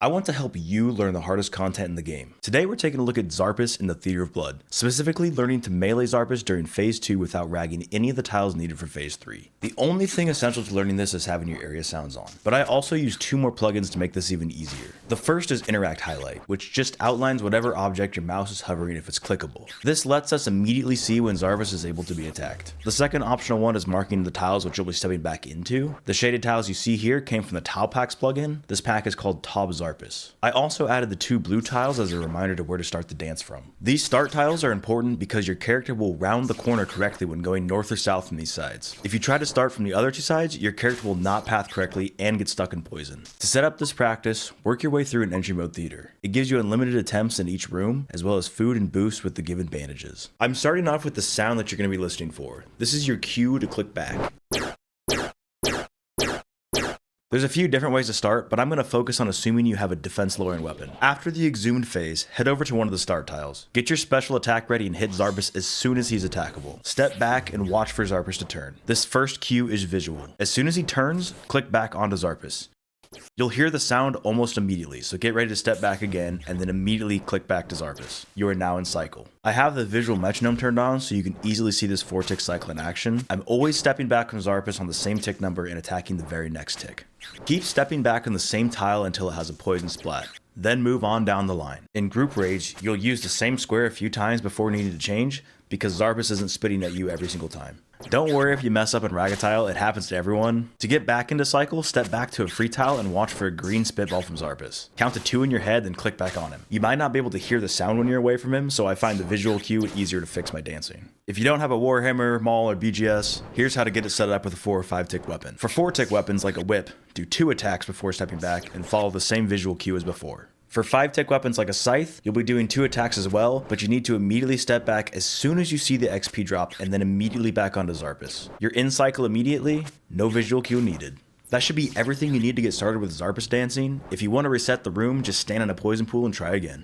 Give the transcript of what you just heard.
I want to help you learn the hardest content in the game. Today we're taking a look at Xarpus in the Theater of Blood, specifically learning to melee Xarpus during Phase 2 without ragging any of the tiles needed for Phase 3. The only thing essential to learning this is having your area sounds on, but I also use 2 more plugins to make this even easier. The first is Interact Highlight, which just outlines whatever object your mouse is hovering if it's clickable. This lets us immediately see when Xarpus is able to be attacked. The second optional one is marking the tiles which you'll be stepping back into. The shaded tiles you see here came from the Tile Packs plugin. This pack is called Top Xarpus. I also added the 2 blue tiles as a reminder to where to start the dance from. These start tiles are important because your character will round the corner correctly when going north or south from these sides. If you try to start from the other 2 sides, your character will not path correctly and get stuck in poison. To set up this practice, work your way through an entry mode theater. It gives you unlimited attempts in each room, as well as food and boosts with the given bandages. I'm starting off with the sound that you're going to be listening for. This is your cue to click back. There's a few different ways to start, but I'm going to focus on assuming you have a defense lowering weapon. After the exhumed phase, head over to one of the start tiles. Get your special attack ready and hit Xarpus as soon as he's attackable. Step back and watch for Xarpus to turn. This first cue is visual. As soon as he turns, click back onto Xarpus. You'll hear the sound almost immediately, so get ready to step back again and then immediately click back to Xarpus. You are now in cycle. I have the visual metronome turned on so you can easily see this 4-tick cycle in action. I'm always stepping back from Xarpus on the same tick number and attacking the very next tick. Keep stepping back on the same tile until it has a poison splat. Then move on down the line. In group rage, you'll use the same square a few times before needing to change because Xarpus isn't spitting at you every single time. Don't worry if you mess up and rag a tile, it happens to everyone. To get back into cycle, step back to a free tile and watch for a green spitball from Xarpus. Count to 2 in your head, then click back on him. You might not be able to hear the sound when you're away from him, so I find the visual cue easier to fix my dancing. If you don't have a Warhammer, Maul, or BGS, here's how to get it set up with a 4 or 5 tick weapon. For 4 tick weapons like a whip, do 2 attacks before stepping back and follow the same visual cue as before. For 5-tick weapons like a scythe, you'll be doing 2 attacks as well, but you need to immediately step back as soon as you see the XP drop and then immediately back onto Xarpus. You're in cycle immediately, no visual cue needed. That should be everything you need to get started with Xarpus dancing. If you want to reset the room, just stand in a poison pool and try again.